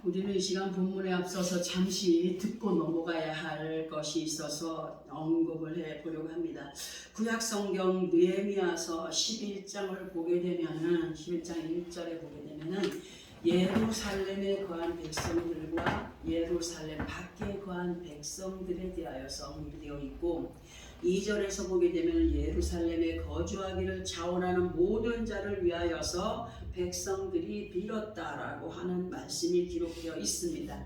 우리는 이 시간 본문에 앞서서 잠시 듣고 넘어가야 할 것이 있어서 언급을 해 보려고 합니다. 구약성경 느헤미야서 11장을 보게 되면은 11장 1절에 보게 되면은 예루살렘에 거한 백성들과 예루살렘 밖에 거한 백성들에 대하여서 언급되어 있고 2절에서 보게 되면 예루살렘에 거주하기를 자원하는 모든 자를 위하여서 백성들이 빌었다라고 하는 말씀이 기록되어 있습니다.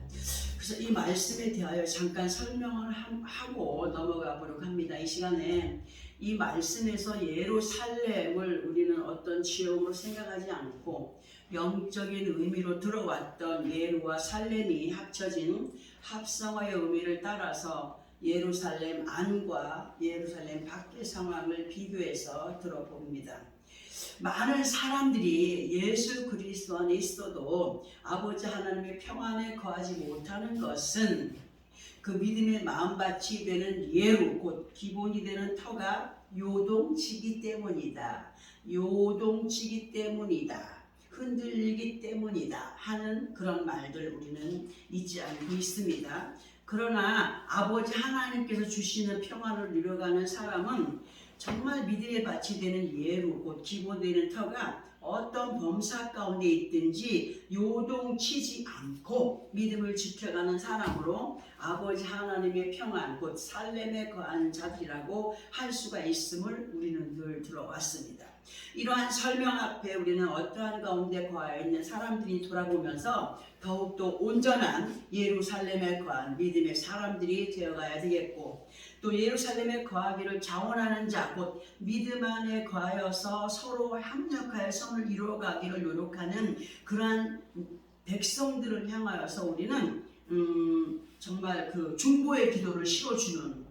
그래서 이 말씀에 대하여 잠깐 설명을 하고 넘어가 보려고 합니다. 이 시간에 이 말씀에서 예루살렘을 우리는 어떤 지역으로 생각하지 않고 영적인 의미로 들어왔던 예루와 살렘이 합쳐진 합성어의 의미를 따라서 예루살렘 안과 예루살렘 밖의 상황을 비교해서 들어봅니다. 많은 사람들이 예수 그리스도 안에 있어도 아버지 하나님의 평안에 거하지 못하는 것은 그 믿음의 마음밭이 되는 예루, 곧 기본이 되는 터가 요동치기 때문이다. 요동치기 때문이다. 흔들리기 때문이다 하는 그런 말들 우리는 잊지 않고 있습니다. 그러나 아버지 하나님께서 주시는 평안을 누려가는 사람은 정말 믿음의 밭이 되는 예루, 곧 기본되는 터가 어떤 범사 가운데 있든지 요동치지 않고 믿음을 지켜가는 사람으로 아버지 하나님의 평안, 곧 살렘에 거한 자들이라고 할 수가 있음을 우리는 늘 들어왔습니다. 이러한 설명 앞에 우리는 어떠한 가운데 거하여 있는 사람들이 돌아보면서 더욱더 온전한 예루살렘에 거한 믿음의 사람들이 되어가야 되겠고, 또 예루살렘에 거하기를 자원하는 자, 곧 믿음 안에 거하여서 서로 협력하여 선을 이루어가기를 노력하는 그러한 백성들을 향하여서 우리는 정말 그 중보의 기도를 실어주는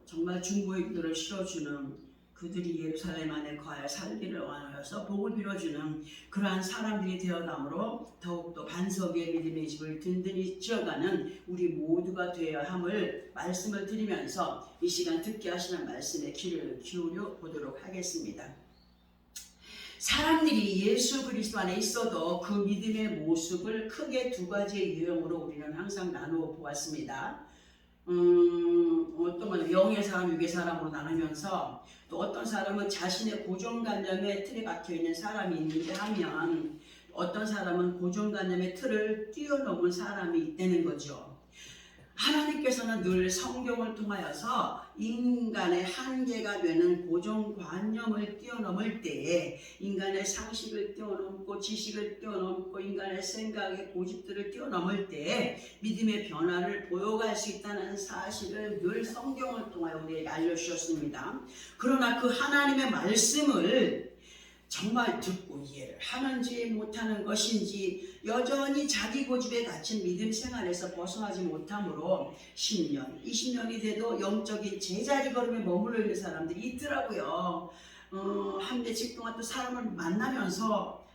정말 중보의 기도를 실어주는 그들이 예루살렘 안에 거하여 살기를 원하여서 복을 빌어주는 그러한 사람들이 되어가므로 더욱더 반석의 믿음의 집을 든든히 지어가는 우리 모두가 되어야 함을 말씀을 드리면서 이 시간 듣게 하시는 말씀에 귀를 기울여 보도록 하겠습니다. 사람들이 예수 그리스도 안에 있어도 그 믿음의 모습을 크게 두 가지의 유형으로 우리는 항상 나누어 보았습니다. 어떤 건 영의 사람, 육의 사람으로 나누면서 또 어떤 사람은 자신의 고정관념에 틀에 박혀있는 사람이 있는데 하면 어떤 사람은 고정관념의 틀을 뛰어넘은 사람이 있다는 거죠. 하나님께서는 늘 성경을 통하여서 인간의 한계가 되는 고정관념을 뛰어넘을 때에 인간의 상식을 뛰어넘고 지식을 뛰어넘고 인간의 생각의 고집들을 뛰어넘을 때에 믿음의 변화를 보여갈 수 있다는 사실을 늘 성경을 통하여 우리에게 알려주셨습니다. 그러나 그 하나님의 말씀을 정말 듣고 이해를 하는지 못하는 것인지 여전히 자기 고집에 갇힌 믿음 생활에서 벗어나지 못하므로 10년, 20년이 돼도 영적인 제자리 걸음에 머물러 있는 사람들이 있더라고요. 한 며칠 동안 또 사람을 만나면서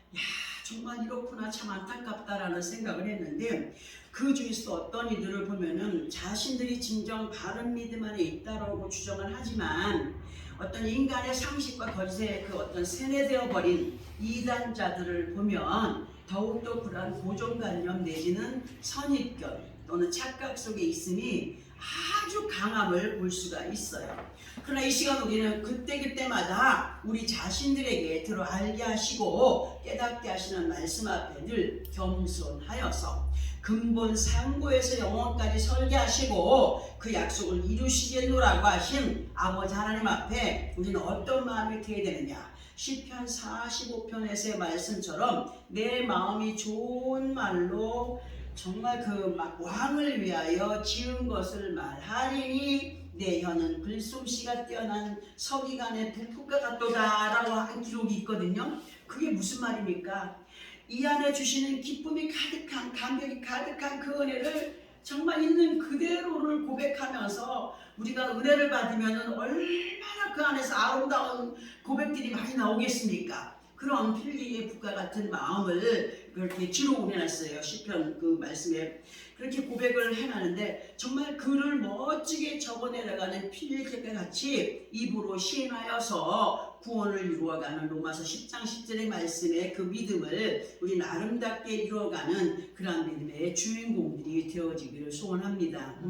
정말 이렇구나, 참 안타깝다라는 생각을 했는데 그 중에서 어떤 이들을 보면은 자신들이 진정 바른 믿음 안에 있다라고 주장을 하지만 어떤 인간의 상식과 거짓에 그 어떤 세뇌되어 버린 이단자들을 보면 더욱더 그러한 고정관념 내지는 선입견 또는 착각 속에 있음이 아주 강함을 볼 수가 있어요. 그러나 이 시간 우리는 그때그때마다 우리 자신들에게 들어 알게 하시고 깨닫게 하시는 말씀 앞에 늘 겸손하여서 근본 상고에서 영원까지 설계하시고 그 약속을 이루시겠노라고 하신 아버지 하나님 앞에 우리는 어떤 마음이 되어야 되느냐. 시편 45편에서의 말씀처럼 내 마음이 좋은 말로 정말 그 막 왕을 위하여 지은 것을 말하리니 내 혀는 글솜씨가 뛰어난 서기관의 북극과 같도다 라고 한 기록이 있거든요. 그게 무슨 말입니까? 이 안에 주시는 기쁨이 가득한, 감격이 가득한 그 은혜를 정말 있는 그대로를 고백하면서 우리가 은혜를 받으면 얼마나 그 안에서 아름다운 고백들이 많이 나오겠습니까? 그런 필리의 북과 같은 마음을 그렇게 기록을 해놨어요. 시편 그 말씀에 그렇게 고백을 해놨는데 정말 그를 멋지게 적어내려가는 필기과 같이 입으로 시인하여서 구원을 이루어가는 로마서 10장 10절의 말씀에 그 믿음을 우리는 아름답게 이루어가는 그러한 믿음의 주인공들이 되어지기를 소원합니다.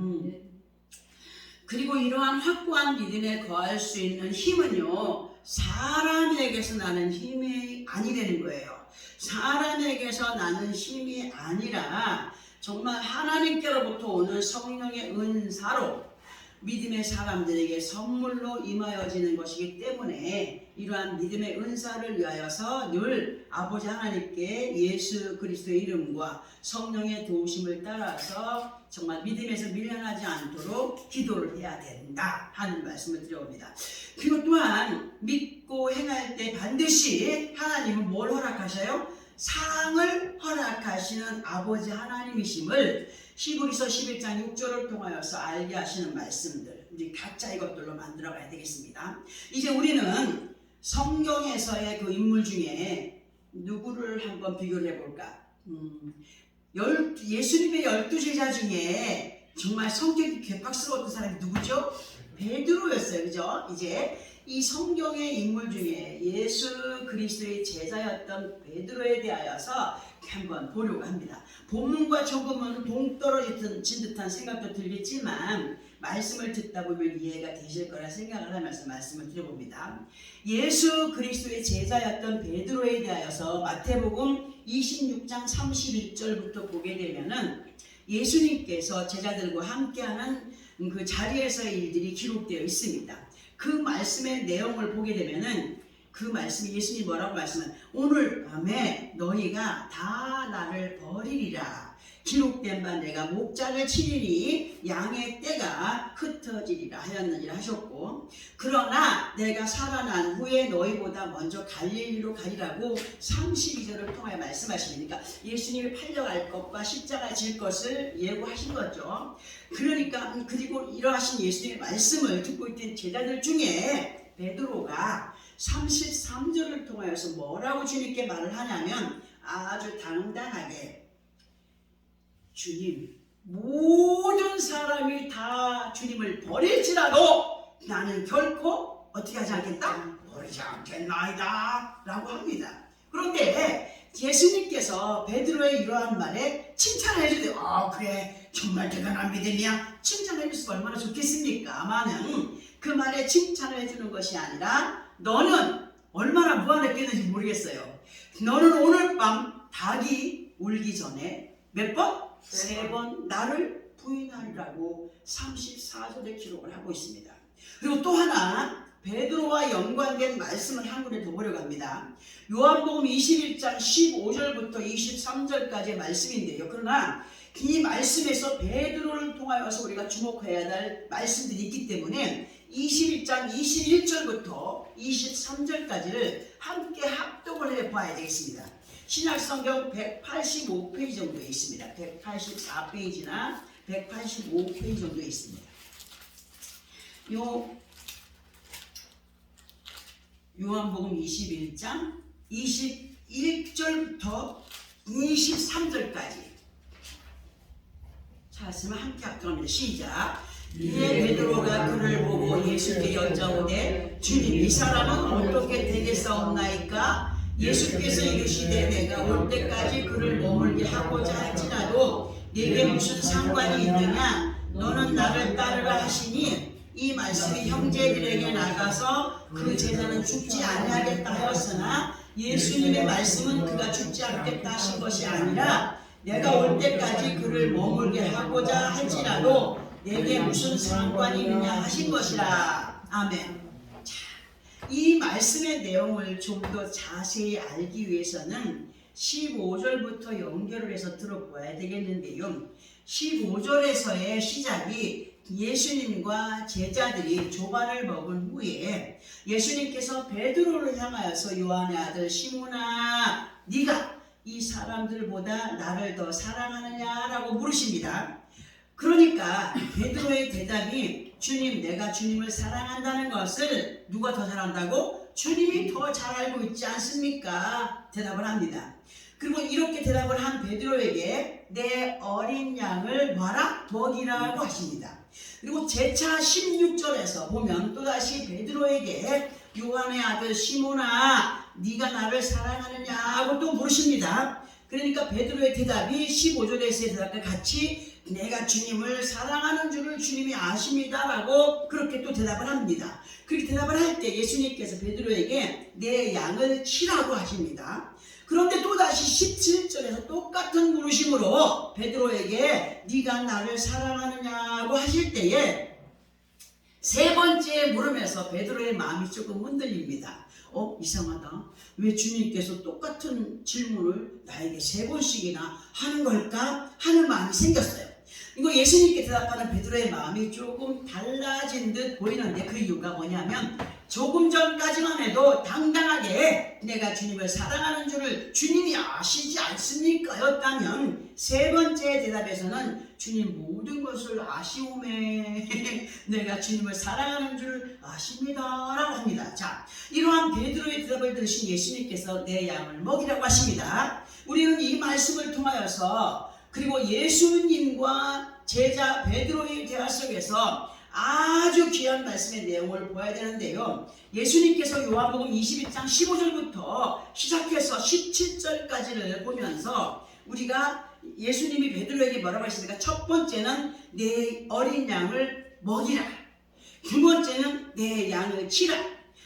그리고 이러한 확고한 믿음에 거할 수 있는 힘은요, 사람에게서 나는 힘이 아니라는 거예요. 사람에게서 나는 힘이 아니라 정말 하나님께로부터 오는 성령의 은사로 믿음의 사람들에게 선물로 임하여지는 것이기 때문에 이러한 믿음의 은사를 위하여서 늘 아버지 하나님께 예수 그리스도의 이름과 성령의 도우심을 따라서 정말 믿음에서 밀려나지 않도록 기도를 해야 된다 하는 말씀을 드려옵니다. 그리고 또한 믿고 행할 때 반드시 하나님은 뭘 허락하셔요? 상을 허락하시는 아버지 하나님이심을 히브리서 11장 6절을 통하여서 알게 하시는 말씀들, 우리 각자 이것들로 만들어가야 되겠습니다. 이제 우리는 성경에서의 그 인물 중에 누구를 한번 비교를 해볼까? 예수님의 12제자 중에 정말 성격이 괴팍스러웠던 사람이 누구죠? 베드로였어요. 그죠? 이제 이 성경의 인물 중에 예수 그리스도의 제자였던 베드로에 대하여서 한번 보려고 합니다. 본문과 조금은 동떨어진 듯한 생각도 들겠지만 말씀을 듣다 보면 이해가 되실 거라 생각을 하면서 말씀을 드려봅니다. 예수 그리스도의 제자였던 베드로에 대하여서 마태복음 26장 31절부터 보게 되면은 예수님께서 제자들과 함께하는 그 자리에서의 일들이 기록되어 있습니다. 그 말씀의 내용을 보게 되면은 그 말씀이 예수님이 뭐라고 말씀하는 오늘 밤에 너희가 다 나를 버리리라. 기록된 바 내가 목장을 치리니 양의 떼가 흩어지리라 하였느니라 하셨고 그러나 내가 살아난 후에 너희보다 먼저 갈릴리로 가리라고 32절을 통하여 말씀하시니까 예수님이 팔려갈 것과 십자가 질 것을 예고하신 거죠. 그러니까 그리고 이러하신 예수님의 말씀을 듣고 있던 제자들 중에 베드로가 33절을 통하여서 뭐라고 주님께 말을 하냐면 아주 당당하게 주님, 모든 사람이 다 주님을 버릴지라도 나는 결코 어떻게 하지 않겠다? 버리지 않겠나이다 라고 합니다. 그런데 예수님께서 베드로의 이러한 말에 칭찬을 해주세요. 그래 정말 대단한 믿음이야. 칭찬해 줬으면 얼마나 좋겠습니까? 아마는 그 말에 칭찬을 해주는 것이 아니라 너는 얼마나 무안했겠는지 모르겠어요. 너는 오늘 밤 닭이 울기 전에 몇 번? 3번 나를 부인하리라고 34절에 기록을 하고 있습니다. 그리고 또 하나 베드로와 연관된 말씀을 한 군데 더 보려고 합니다. 요한복음 21장 15절부터 23절까지의 말씀인데요. 그러나 이 말씀에서 베드로를 통하여서 우리가 주목해야 할 말씀들이 있기 때문에 21장 21절부터 23절까지를 함께 합독을 해봐야 되겠습니다. 신약성경 185페이지 정도에 있습니다. 184페이지나 185페이지 정도에 있습니다. 요한복음 21장 21절부터 23절까지 찾았으면 함께 합독합니다. 시작. 이에 베드로가 그를 보고 예수께 여짜오되 주님 이 사람은 어떻게 되겠사옵나이까? 예수께서 이르시되 내가 올 때까지 그를 머물게 하고자 할지라도 네게 무슨 상관이 있느냐? 너는 나를 따르라 하시니 이 말씀이 형제들에게 나가서 그 제자는 죽지 아니하겠다 하였으나 예수님의 말씀은 그가 죽지 않겠다 하신 것이 아니라 내가 올 때까지 그를 머물게 하고자 할지라도 내게 무슨 상관이 있느냐 하신 것이라. 아멘. 이 말씀의 내용을 좀 더 자세히 알기 위해서는 15절부터 연결을 해서 들어보아야 되겠는데요. 15절에서의 시작이 예수님과 제자들이 조반을 먹은 후에 예수님께서 베드로를 향하여서 요한의 아들 시몬아 네가 이 사람들보다 나를 더 사랑하느냐라고 물으십니다. 그러니까 베드로의 대답이 주님 내가 주님을 사랑한다는 것을 누가 더 잘 안다고? 주님이 더 잘 알고 있지 않습니까? 대답을 합니다. 그리고 이렇게 대답을 한 베드로에게 내 어린 양을 뭐하라? 먹이라고 하십니다. 그리고 제차 16절에서 보면 또다시 베드로에게 요한의 아들 시몬아 네가 나를 사랑하느냐고 또 물으십니다. 그러니까 베드로의 대답이 15절에서의 대답과 같이 내가 주님을 사랑하는 줄을 주님이 아십니다 라고 그렇게 또 대답을 합니다. 그렇게 대답을 할 때 예수님께서 베드로에게 내 양을 치라고 하십니다. 그런데 또다시 17절에서 똑같은 물으심으로 베드로에게 네가 나를 사랑하느냐고 하실 때에 세 번째 물음에서 베드로의 마음이 조금 흔들립니다. 이상하다. 왜 주님께서 똑같은 질문을 나에게 세 번씩이나 하는 걸까? 하는 마음이 생겼어요. 이거 예수님께 대답하는 베드로의 마음이 조금 달라진 듯 보이는데 그 이유가 뭐냐면 조금 전까지만 해도 당당하게 내가 주님을 사랑하는 줄을 주님이 아시지 않습니까? 였다면 세 번째 대답에서는 주님 모든 것을 아시오매 내가 주님을 사랑하는 줄 아십니다 라고 합니다. 자, 이러한 베드로의 대답을 들으신 예수님께서 내 양을 먹이라고 하십니다. 우리는 이 말씀을 통하여서 그리고 예수님과 제자 베드로의 대화 속에서 아주 귀한 말씀의 내용을 보아야 되는데요. 예수님께서 요한복음 21장 15절부터 시작해서 17절까지를 보면서 우리가 예수님이 베드로에게 뭐라고 하십니까? 첫 번째는 내 어린 양을 먹이라. 두 번째는 내 양을 치라.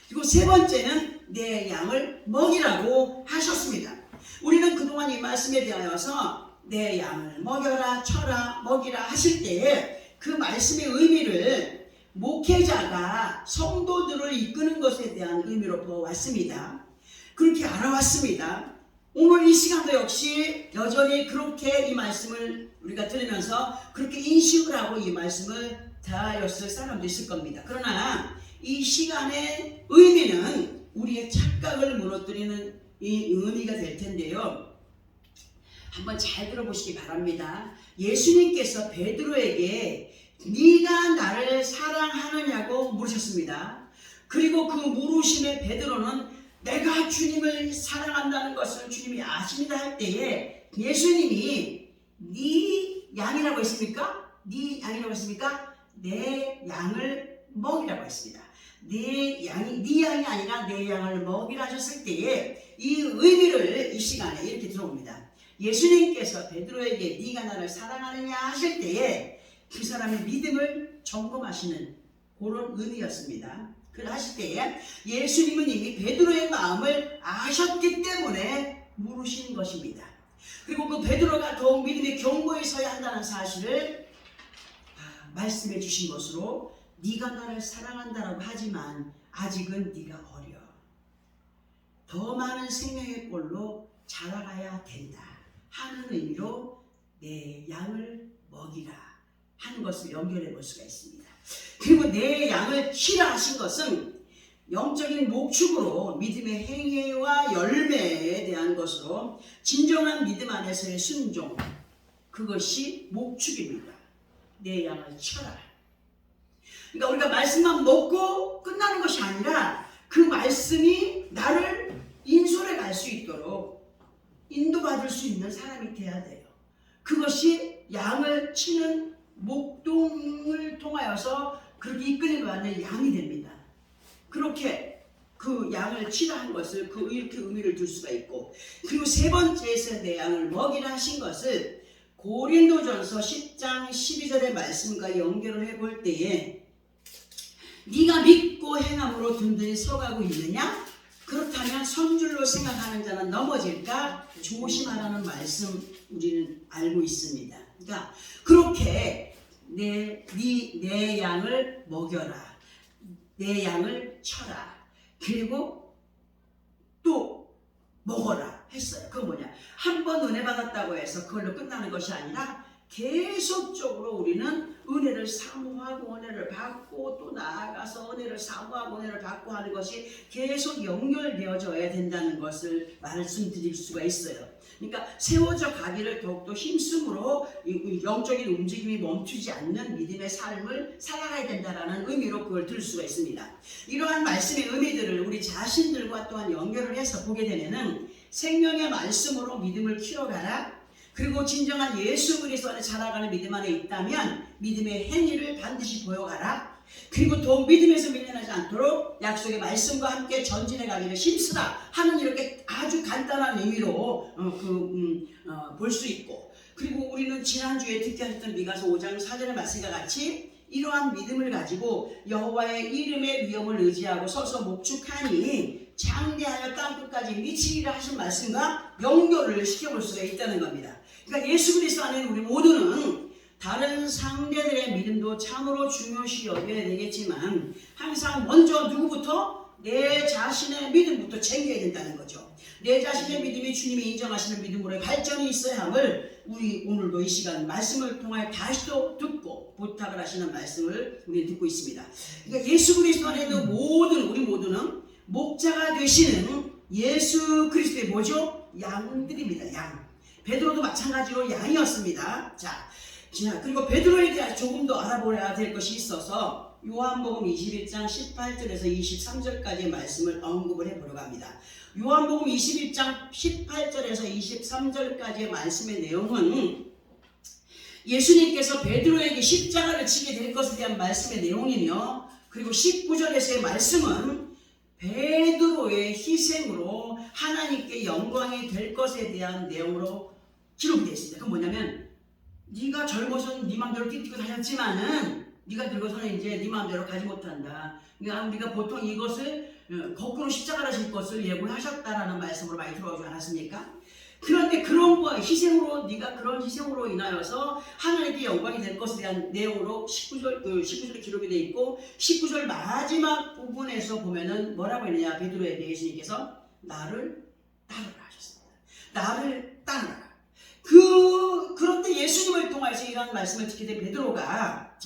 그리고 세 번째는 내 양을 먹이라고 하셨습니다. 우리는 그동안 이 말씀에 대하여서 내 양을 먹여라, 쳐라, 먹이라 하실 때에 그 말씀의 의미를 목회자가 성도들을 이끄는 것에 대한 의미로 보았습니다. 그렇게 알아왔습니다. 오늘 이 시간도 역시 여전히 그렇게 이 말씀을 우리가 들으면서 그렇게 인식을 하고 이 말씀을 대하였을 사람도 있을 겁니다. 그러나 이 시간의 의미는 우리의 착각을 무너뜨리는 이 의미가 될 텐데요. 한번 잘 들어보시기 바랍니다. 예수님께서 베드로에게 네가 나를 사랑하느냐고 물으셨습니다. 그리고 그 물으심에 베드로는 내가 주님을 사랑한다는 것을 주님이 아십니다 할 때에 예수님이 네 양이라고 했습니까? 네 양이라고 했습니까? 내 양을 먹이라고 했습니다. 네 양이 아니라 내 양을 먹이라 하셨을 때에 이 의미를 이 시간에 이렇게 들어옵니다. 예수님께서 베드로에게 네가 나를 사랑하느냐 하실 때에 그 사람의 믿음을 점검하시는 그런 의미였습니다. 그걸 하실 때에 예수님은 이미 베드로의 마음을 아셨기 때문에 물으신 것입니다. 그리고 그 베드로가 더욱 믿음의 경고에 서야 한다는 사실을 말씀해 주신 것으로 네가 나를 사랑한다라고 하지만 아직은 네가 어려. 더 많은 생명의 꼴로 자라가야 된다 하는 의미로 내 양을 먹이라 하는 것을 연결해 볼 수가 있습니다. 그리고 내 양을 치라 하신 것은 영적인 목축으로 믿음의 행위와 열매에 대한 것으로 진정한 믿음 안에서의 순종, 그것이 목축입니다. 내 양을 쳐라. 그러니까 우리가 말씀만 먹고 끝나는 것이 아니라 그 말씀이 나를 인솔해 갈 수 있도록 인도받을 수 있는 사람이 돼야 돼요. 그것이 양을 치는 목동을 통하여서 그렇게 이끌림 받는 양이 됩니다. 그렇게 그 양을 치라 한 것을 이렇게 의미를 둘 수가 있고, 그리고 세 번째에서 내 양을 먹이라 하신 것을 고린도전서 10장 12절의 말씀과 연결을 해볼 때에 네가 믿고 행함으로 든든히 서가고 있느냐? 그렇다면 선줄로 생각하는 자는 넘어질까 조심하라는 말씀 우리는 알고 있습니다. 그러니까 그렇게 내 양을 먹여라, 내 양을 쳐라, 그리고 또 먹어라 했어요. 그건 뭐냐? 한 번 은혜 받았다고 해서 그걸로 끝나는 것이 아니라 계속적으로 우리는 은혜를 사모하고 은혜를 받고 또 나아가서 은혜를 사모하고 은혜를 받고 하는 것이 계속 연결되어져야 된다는 것을 말씀드릴 수가 있어요. 그러니까 세워져 가기를 더욱더 힘쓰므로 영적인 움직임이 멈추지 않는 믿음의 삶을 살아가야 된다는 의미로 그걸 들 수가 있습니다. 이러한 말씀의 의미들을 우리 자신들과 또한 연결을 해서 보게 되면은 생명의 말씀으로 믿음을 키워가라. 그리고 진정한 예수 그리스도 안에 자라가는 믿음 안에 있다면 믿음의 행위를 반드시 보여가라. 그리고 또 믿음에서 밀려나지 않도록 약속의 말씀과 함께 전진해 가기를 힘쓰라 하는 이렇게 아주 간단한 의미로 볼 수 있고, 그리고 우리는 지난주에 듣게 하셨던 미가서 5장 4절의 말씀과 같이 이러한 믿음을 가지고 여호와의 이름의 위엄을 의지하고 서서 목축하니 장대하여 땅끝까지 미치리라 하신 말씀과 연결을 시켜볼 수가 있다는 겁니다. 그러니까 예수 그리스도 안에 우리 모두는 다른 상대들의 믿음도 참으로 중요시 여겨야 되겠지만 항상 먼저 누구부터? 내 자신의 믿음부터 챙겨야 된다는 거죠. 내 자신의 믿음이 주님이 인정하시는 믿음으로의 발전이 있어야 함을 우리 오늘도 이 시간 말씀을 통하여 다시 또 듣고 부탁을 하시는 말씀을 우리 듣고 있습니다. 그러니까 예수 그리스도 안에 있는 우리 모두는 목자가 되시는 예수 그리스도의 뭐죠? 양들입니다. 양. 베드로도 마찬가지로 양이었습니다. 자, 그리고 베드로에 대해 조금 더 알아보아야 될 것이 있어서 요한복음 21장 18절에서 23절까지의 말씀을 언급을 해보려고 합니다. 요한복음 21장 18절에서 23절까지의 말씀의 내용은 예수님께서 베드로에게 십자가를 지게 될 것에 대한 말씀의 내용이며, 그리고 19절에서의 말씀은 베드로의 희생으로 하나님께 영광이 될 것에 대한 내용으로 기록이 되어 있습니다. 그건 뭐냐면 네가 젊어서는 네 마음대로 뛰뛰고 다녔지만은 네가 늙어서는 이제 네 마음대로 가지 못한다. 그러니까 우리가 보통 이것을 거꾸로 십자가를 질 것을 예고하셨다라는 말씀으로 많이 들어오지 않았습니까? 그런데 그런 거 희생으로 네가 그런 희생으로 인하여서 하나님께 영광이 될 것에 대한 내용으로 19절에 기록이 되어 있고, 19절 마지막 부분에서 보면은 뭐라고 했느냐, 베드로에게 예수님께서 나를 따르라 하셨습니다. 나를 따르라. 그런데 예수님을 통해서 이런 말씀을 듣게 된 베드로가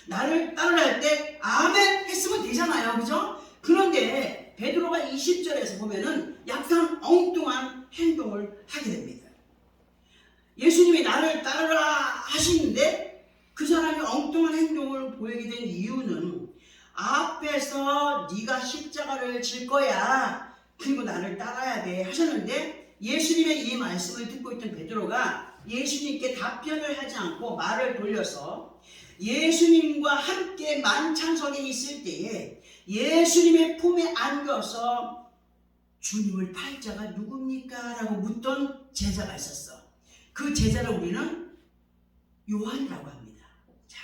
나를 따르라 할 때 아멘 했으면 되잖아요. 그죠? 그런데 베드로가 20절에서 보면은 약간 엉뚱한 행동을 하게 됩니다. 예수님이 나를 따르라 하시는데 그 사람이 엉뚱한 행동을 보이게 된 이유는 앞에서 네가 십자가를 질 거야, 그리고 나를 따라야 돼 하셨는데, 예수님의 이 말씀을 듣고 있던 베드로가 예수님께 답변을 하지 않고 말을 돌려서 예수님과 함께 만찬석에 있을 때에 예수님의 품에 안겨서 주님을 팔 자가 누굽니까? 라고 묻던 제자가 있었어. 그 제자를 우리는 요한이라고 합니다. 자,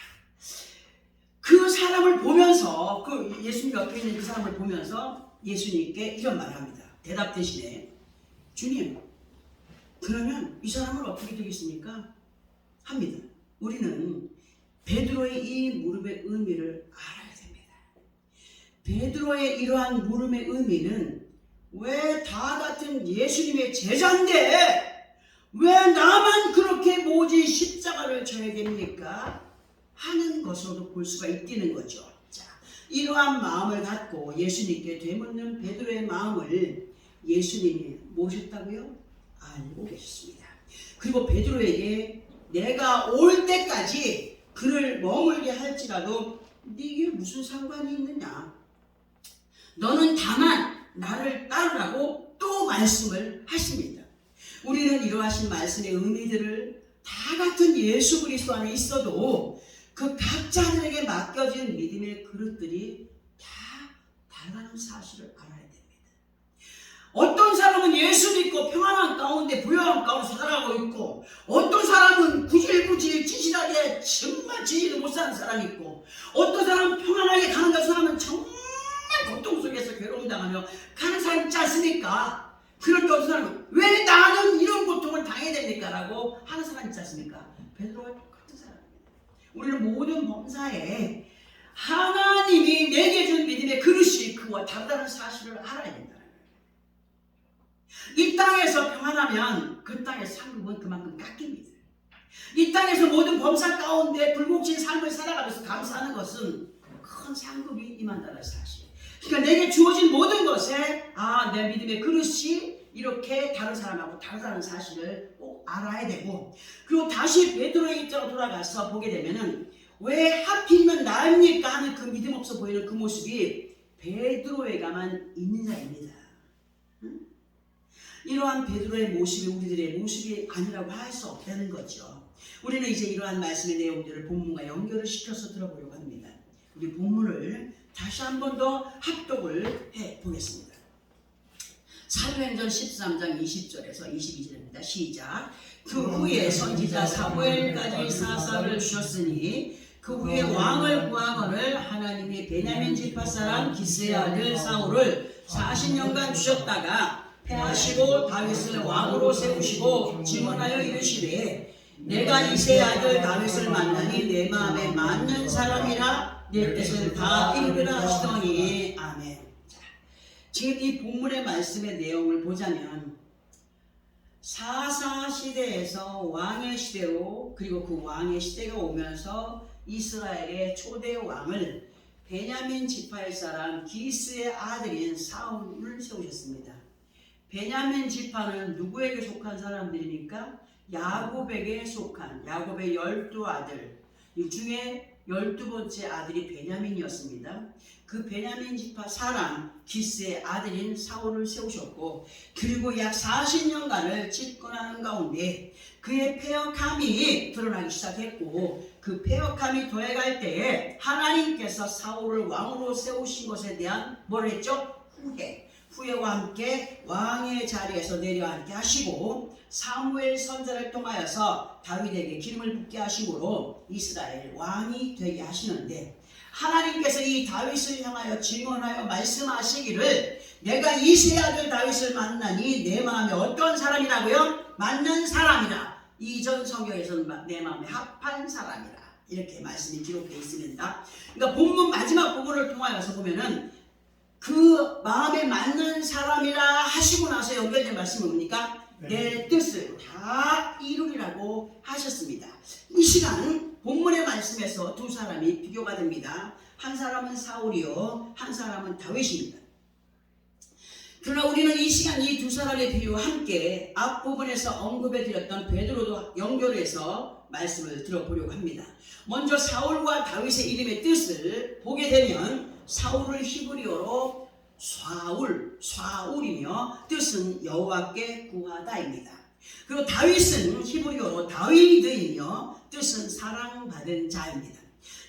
그 사람을 보면서, 그 예수님 옆에 있는 그 사람을 보면서 예수님께 이런 말을 합니다. 대답 대신에 주님, 그러면 이 사람은 어떻게 되겠습니까? 합니다. 우리는 베드로의 이 물음의 의미를 알아야 됩니다. 베드로의 이러한 물음의 의미는 왜 다 같은 예수님의 제자인데 왜 나만 그렇게 모지 십자가를 져야 됩니까? 하는 것으로도 볼 수가 있다는 거죠. 자, 이러한 마음을 갖고 예수님께 되묻는 베드로의 마음을 예수님이 모셨다고요? 알고 계셨습니다. 그리고 베드로에게 내가 올 때까지 그를 머물게 할지라도 네게 무슨 상관이 있느냐? 너는 다만 나를 따르라고 또 말씀을 하십니다. 우리는 이러하신 말씀의 의미들을 다 같은 예수 그리스도 안에 있어도 그 각자들에게 맡겨진 믿음의 그릇들이 다 다르다는 사실을 알아야 됩니다. 어떤 사람은 예수 믿고 평안한 가운데 부유한 가운데 살아가고 있고, 어떤 사람은 구질구질 진실하게 정말 진실도 못 사는 사람이 있고, 어떤 사람은 평안하게 가는 사람은 정말 고통 속에서 괴로움 당하며 가는 사람이 있지 않습니까? 그럴 때 어떤 사람은 왜 나는 이런 고통을 당해야 됩니까? 라고 하는 사람이 있지 않습니까? 베드로와 똑같은 사람입니다. 우리는 모든 범사에 하나님이 내게 준 믿음의 그릇이 그와 다르다는 사실을 알아야 된다. 이 땅에서 평안하면 그 땅의 상급은 그만큼 깎입니다. 이 땅에서 모든 범사 가운데 불복진 삶을 살아가면서 감사하는 것은 큰 상급이 임한다는 사실. 그러니까 내게 주어진 모든 것에 내 믿음의 그릇이 이렇게 다른 사람하고 다르다는 사실을 꼭 알아야 되고, 그리고 다시 베드로의 입장으로 돌아가서 보게 되면은 왜 하필이면 나입니까 하는 그 믿음 없어 보이는 그 모습이 베드로에게만 있는 자입니다. 이러한 베드로의 모습이 우리들의 모습이 아니라고 할 수 없다는 거죠. 우리는 이제 이러한 말씀의 내용들을 본문과 연결을 시켜서 들어보려고 합니다. 우리 본문을 다시 한 번 더 합독을 해 보겠습니다. 사도행전 13장 20절에서 22절입니다. 시작. 그 후에 선지자 사무엘까지 사사를 주셨으니 그 후에 왕을 구하거늘 하나님이 베냐민 지파 사람 기스의 아들 사울을 40년간 주셨다가 패하시고 다윗을 왕으로 세우시고 증언하여 이르시되 내가 이새의 아들 다윗을 만나니 내 마음에 맞는 사람이라 내 뜻을 다 이루리라 하시더니 아멘. 자, 지금 이 본문의 말씀의 내용을 보자면 사사 시대에서 왕의 시대로 그리고 그 왕의 시대가 오면서 이스라엘의 초대 왕을 베냐민 지파의 사람 기스의 아들인 사울을 세우셨습니다. 베냐민 지파는 누구에게 속한 사람들입니까? 야곱에게 속한 야곱의 12아들 이 중에 12번째 아들이 베냐민이었습니다. 그 베냐민 지파 사람 기스의 아들인 사울을 세우셨고 그리고 약 40년간을 집권하는 가운데 그의 패역함이 드러나기 시작했고 그 패역함이 더해갈 때에 하나님께서 사울을 왕으로 세우신 것에 대한 뭘 했죠? 후회와 함께 왕의 자리에서 내려앉게 하시고 사무엘 선지자를 통하여서 다윗에게 기름을 붓게 하심으로 이스라엘 왕이 되게 하시는데 하나님께서 이 다윗을 향하여 증언하여 말씀하시기를 내가 이새의 아들 다윗을 만나니 내 마음에 어떤 사람이라고요? 맞는 사람이라. 이전 성경에서는 내 마음에 합한 사람이라 이렇게 말씀이 기록되어 있습니다. 그러니까 본문 마지막 부분을 통하여서 보면은 그 마음에 맞는 사람이라 하시고 나서 연결된 말씀은 뭡니까? 내 뜻을 다 이루리라고 하셨습니다. 이 시간 본문의 말씀에서 두 사람이 비교가 됩니다. 한 사람은 사울이요 한 사람은 다윗입니다. 그러나 우리는 이 시간 이 두 사람의 비유와 함께 앞부분에서 언급해 드렸던 베드로도 연결해서 말씀을 들어보려고 합니다. 먼저 사울과 다윗의 이름의 뜻을 보게 되면 사울을 히브리어로 사울이며 뜻은 여호와께 구하다입니다. 그리고 다윗은 히브리어로 다윗이며 뜻은 사랑받은 자입니다.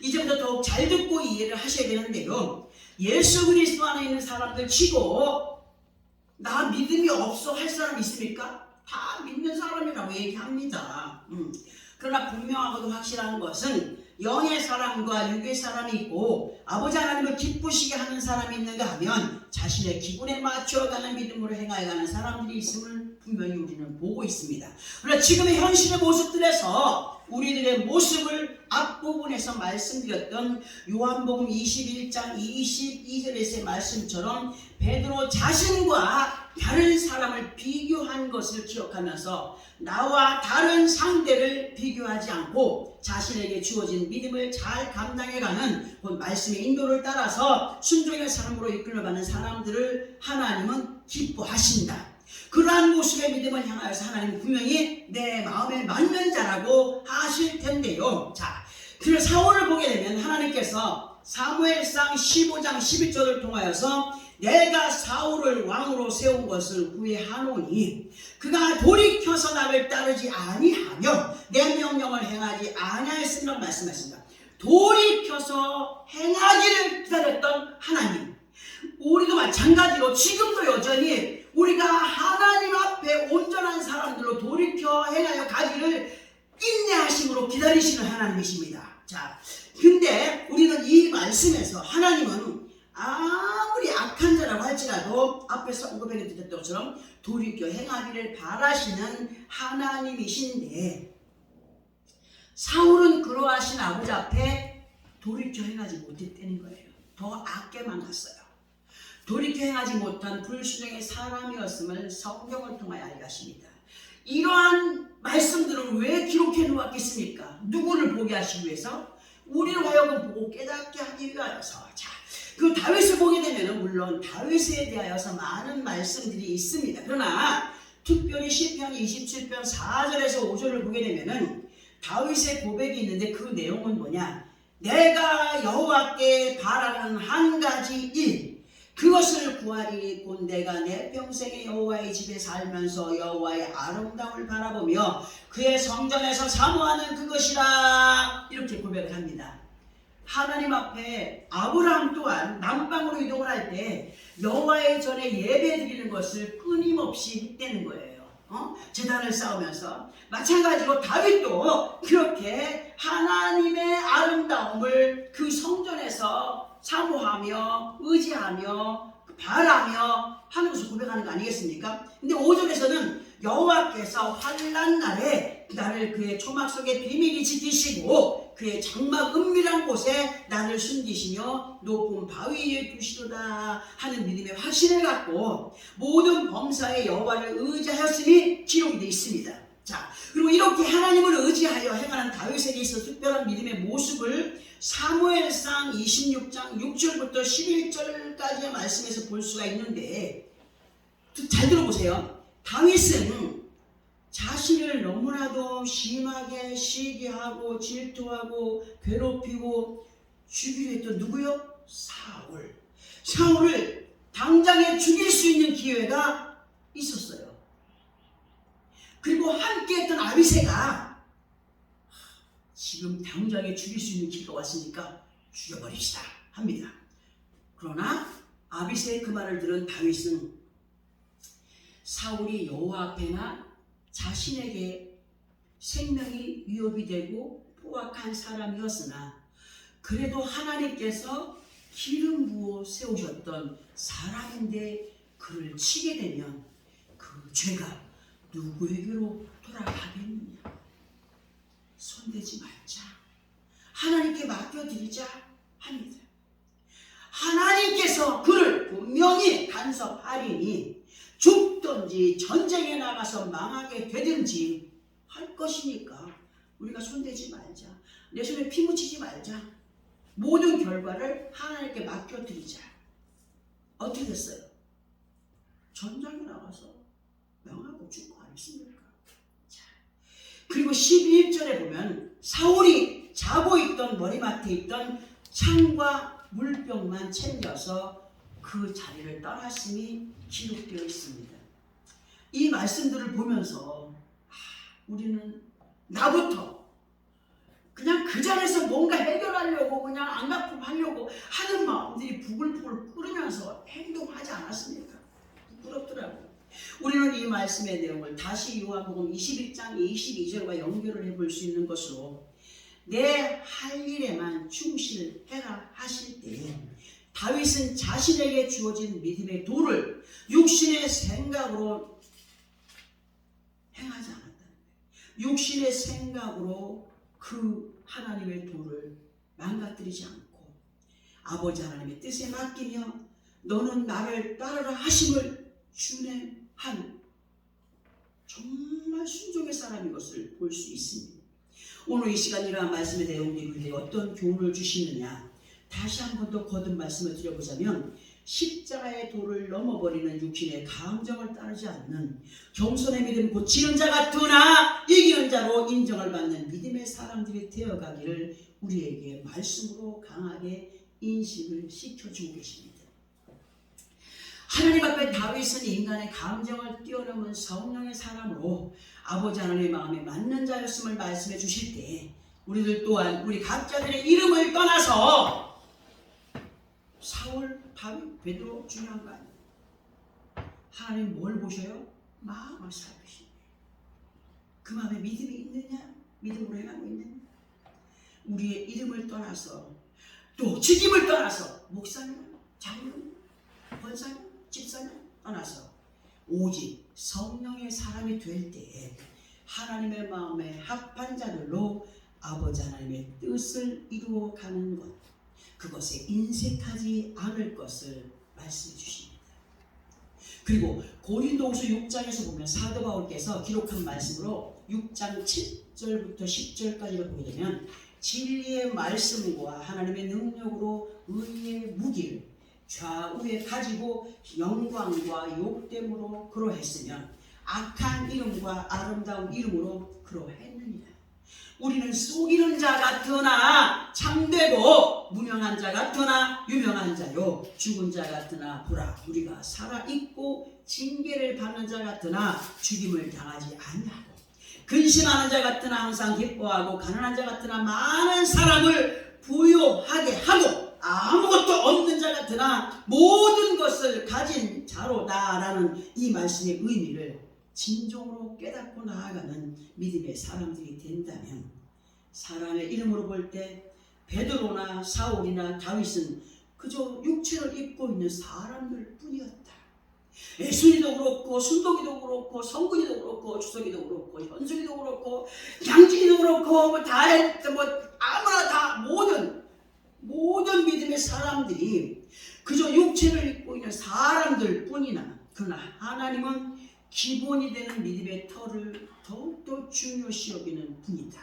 이제부터 더욱 잘 듣고 이해를 하셔야 되는데요. 예수 그리스도 안에 있는 사람들 치고 나 믿음이 없어 할 사람 있습니까? 다 믿는 사람이라고 얘기합니다. 그러나 분명하고도 확실한 것은 영의 사람과 육의 사람이 있고 아버지 하나님을 기쁘시게 하는 사람이 있는가 하면 자신의 기분에 맞춰가는 믿음으로 행하여가는 사람들이 있음을 분명히 우리는 보고 있습니다. 그러나 지금의 현실의 모습들에서 우리들의 모습을 앞부분에서 말씀드렸던 요한복음 21장 22절에서의 말씀처럼 베드로 자신과 다른 사람을 비교한 것을 기억하면서 나와 다른 상대를 비교하지 않고 자신에게 주어진 믿음을 잘 감당해가는 그 말씀의 인도를 따라서 순종의 삶으로 이끌어가는 사람들을 하나님은 기뻐하신다. 그러한 모습의 믿음을 향하여서 하나님은 분명히 내 마음에 맞는 자라고 하실 텐데요. 자, 그 사울을 보게 되면 하나님께서 사무엘상 15장 11절을 통하여서 내가 사울을 왕으로 세운 것을 후회하노니 그가 돌이켜서 나를 따르지 아니하며 내 명령을 행하지 아니하였으리라고 말씀하십니다. 돌이켜서 행하기를 기다렸던 하나님, 우리도 마찬가지로 지금도 여전히 우리가 하나님 앞에 온전한 사람들로 돌이켜 행하여 가기를 인내하심으로 기다리시는 하나님이십니다. 자, 근데 우리는 이 말씀에서 하나님은 아무리 악한 자라고 할지라도 앞에서 언급해 드렸던 것처럼 돌이켜 행하기를 바라시는 하나님이신데 사울은 그러하신 아버지 앞에 돌이켜 행하지 못했다는 거예요. 더 악게만 갔어요. 돌이켜 행하지 못한 불순종의 사람이었음을 성경을 통하여 알게 하십니다. 이러한 말씀들을 왜 기록해 놓았겠습니까? 누구를 보게 하시기 위해서? 우리를 하여금 보고 깨닫게 하기 위하여서. 자, 그 다윗을 보게 되면 물론 다윗에 대하여서 많은 말씀들이 있습니다. 그러나 특별히 시편 27편 4절에서 5절을 보게 되면 다윗의 고백이 있는데 그 내용은 뭐냐? 내가 여호와께 바라는 한 가지 일, 그것을 구하리니 곧 내가 내 평생에 여호와의 집에 살면서 여호와의 아름다움을 바라보며 그의 성전에서 사모하는 그것이라. 이렇게 고백을 합니다. 하나님 앞에 아브라함 또한 남방으로 이동을 할 때 여호와의 전에 예배 드리는 것을 끊임없이 했다는 거예요. 제단을 쌓으면서. 마찬가지로 다윗도 그렇게 하나님의 아름다움을 그 성전에서 사모하며 의지하며 바라며 하는 것을 고백하는 거 아니겠습니까? 근데 5절에서는 여호와께서 환난 날에 나를 그의 초막 속에 비밀히 지키시고 그의 장막 은밀한 곳에 나를 숨기시며 높은 바위 위에 두시도다 하는 믿음의 확신을 갖고 모든 범사에 여호와를 의지하였으니 기록이 되어 있습니다. 자, 그리고 이렇게 하나님을 의지하여 행하는 다윗에게 있어 특별한 믿음의 모습을 사무엘상 26장 6절부터 11절까지의 말씀에서 볼 수가 있는데, 잘 들어보세요. 다윗은 자신을 너무나도 심하게 시기하고 질투하고 괴롭히고 죽이려 했던 누구요? 사울. 사울을 당장에 죽일 수 있는 기회가 있었어요. 그리고 함께 했던 아비새가 지금 당장에 죽일 수 있는 기회가 왔으니까 죽여버립시다 합니다. 그러나 아비새의 그 말을 들은 다윗은 사울이 여호와 앞에나 자신에게 생명이 위협이 되고 포악한 사람이었으나 그래도 하나님께서 기름 부어 세우셨던 사람인데 그를 치게 되면 그 죄가 누구에게로 돌아가겠느냐. 손대지 말자. 하나님께 맡겨드리자 합니다. 하나님께서 그를 분명히 간섭하리니 죽든지 전쟁에 나가서 망하게 되든지 할 것이니까 우리가 손대지 말자. 내 손에 피 묻히지 말자. 모든 결과를 하나님께 맡겨드리자. 어떻게 됐어요? 전장에 나가서 명하고 죽고 안 했습니까? 자, 그리고 12절에 보면 사울이 자고 있던 머리맡에 있던 창과 물병만 챙겨서 그 자리를 떠났음이 기록되어 있습니다. 이 말씀들을 보면서 우리는 나부터 그냥 그 자리에서 뭔가 해결하려고 그냥 안갚음하려고 하는 마음들이 부글부글 끓으면서 행동하지 않았습니까? 부끄럽더라고요. 우리는 이 말씀의 내용을 다시 요한복음 21장 22절과 연결을 해볼 수 있는 것으로 내 할 일에만 충실해라 하실 때 다윗은 자신에게 주어진 믿음의 도를 육신의 생각으로 행하지 않았다는 거예요. 육신의 생각으로 그 하나님의 도를 망가뜨리지 않고 아버지 하나님의 뜻에 맡기며 너는 나를 따르라 하심을 준행한 정말 순종의 사람인 것을 볼 수 있습니다. 오늘 이 시간 이러한 말씀의 내용들이 우리에게 어떤 교훈을 주시느냐, 다시 한 번 더 거듭 말씀을 드려보자면 십자가의 도를 넘어버리는 육신의 감정을 따르지 않는 겸손의 믿음 곧 지는 자가 뜨나 이기는 자로 인정을 받는 믿음의 사람들이 되어가기를 우리에게 말씀으로 강하게 인식을 시켜주고 계십니다. 하나님 앞에 다윗은 인간의 감정을 뛰어넘은 성령의 사람으로 아버지 하나님의 마음에 맞는 자였음을 말씀해 주실 때 우리들 또한 우리 각자들의 이름을 떠나서 사울, 다윗, 베드로 중요한 거 아니에요. 하나님 뭘 보셔요? 마음을 살피시네. 그 마음에 믿음이 있느냐? 믿음으로 행하고 있느냐? 우리의 이름을 떠나서 또 직임을 떠나서 목사님, 장로님, 권사님, 집사님 떠나서 오직 성령의 사람이 될 때에 하나님의 마음에 합한 자들로 아버지 하나님의 뜻을 이루어가는 것, 그것에 인색하지 않을 것을 말씀해 주십니다. 그리고 고린도후서 6장에서 보면 사도 바울께서 기록한 말씀으로 6장 7절부터 10절까지를 보게 되면 진리의 말씀과 하나님의 능력으로 의의 무기를 좌우에 가지고 영광과 욕됨으로 그러했으면 악한 이름과 아름다운 이름으로 그러했느니라. 우리는 속이는 자 같으나 참되고 무명한 자 같으나 유명한 자요 죽은 자 같으나 보라 우리가 살아있고 징계를 받는 자 같으나 죽임을 당하지 아니하고 근심하는 자 같으나 항상 기뻐하고 가난한 자 같으나 많은 사람을 부유하게 하고 아무것도 없는 자 같으나 모든 것을 가진 자로다라는 이 말씀의 의미를 진정으로 깨닫고 나아가는 믿음의 사람들이 된다면 사람의 이름으로 볼 때 베드로나 사울이나 다윗은 그저 육체를 입고 있는 사람들 뿐이었다. 예수님도 그렇고 순동이도 그렇고 성근이도 그렇고 주석이도 그렇고 현숙이도 그렇고 양진이도 그렇고 아무나 다 모든 믿음의 사람들이 그저 육체를 입고 있는 사람들 뿐이나 그러나 하나님은 기본이 되는 믿음의 터를 더욱더 중요시 여기는 분이다.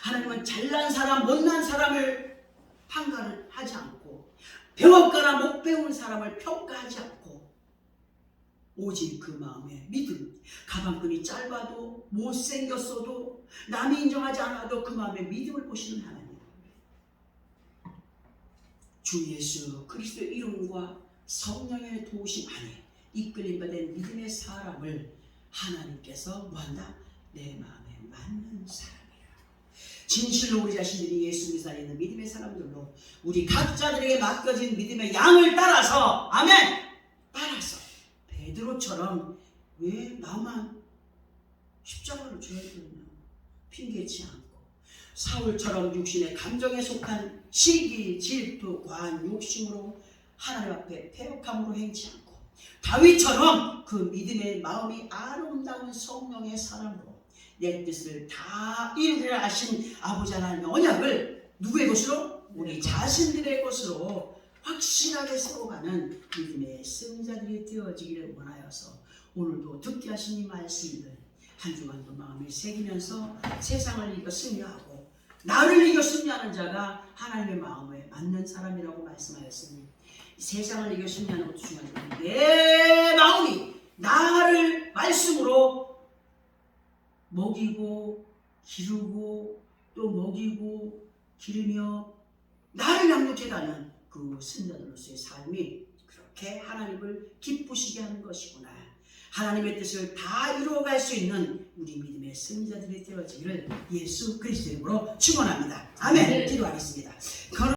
하나님은 잘난 사람 못난 사람을 판가를 하지 않고 배웠거나 못 배운 사람을 평가하지 않고 오직 그 마음의 믿음, 가방끈이 짧아도 못생겼어도 남이 인정하지 않아도 그 마음의 믿음을 보시는 하나님, 주 예수 그리스도의 이름과 성령의 도우심 안에 이끌림받은 믿음의 사람을 하나님께서 뭐한다? 내 마음에 맞는 사람이라. 진실로 우리 자신들이 예수 믿는 안에 있는 믿음의 사람들로 우리 각자들에게 맡겨진 믿음의 양을 따라서 아멘! 따라서 베드로처럼 왜 나만 십자가를 줘야 되냐 핑계치 않고 사울처럼 육신의 감정에 속한 시기, 질투, 과한 욕심으로 하나님 앞에 패역함으로 행치 않고 다윗처럼 그 믿음의 마음이 아름다운 성령의 사람으로 내 뜻을 다 이루리라 하신 아버지 하나님의 언약을 누구의 것으로? 우리 자신들의 것으로 확실하게 세워가는 믿음의 승자들이 되어지기를 원하여서 오늘도 듣게 하신 이 말씀들 한 주간도 마음에 새기면서 세상을 이겨 승리하고 나를 이겨 승리하는 자가 하나님의 마음에 맞는 사람이라고 말씀하였으니 세상을 이겨 승리하는 것도 중요하지만 내 마음이 나를 말씀으로 먹이고 기르고 또 먹이고 기르며 나를 양육해가는 그 승자들로서의 삶이 그렇게 하나님을 기쁘시게 하는 것이구나. 하나님의 뜻을 다 이루어갈 수 있는 우리 믿음의 승자들이 되어지기를 예수 그리스도 이름으로 축원합니다. 아멘. 기도하겠습니다.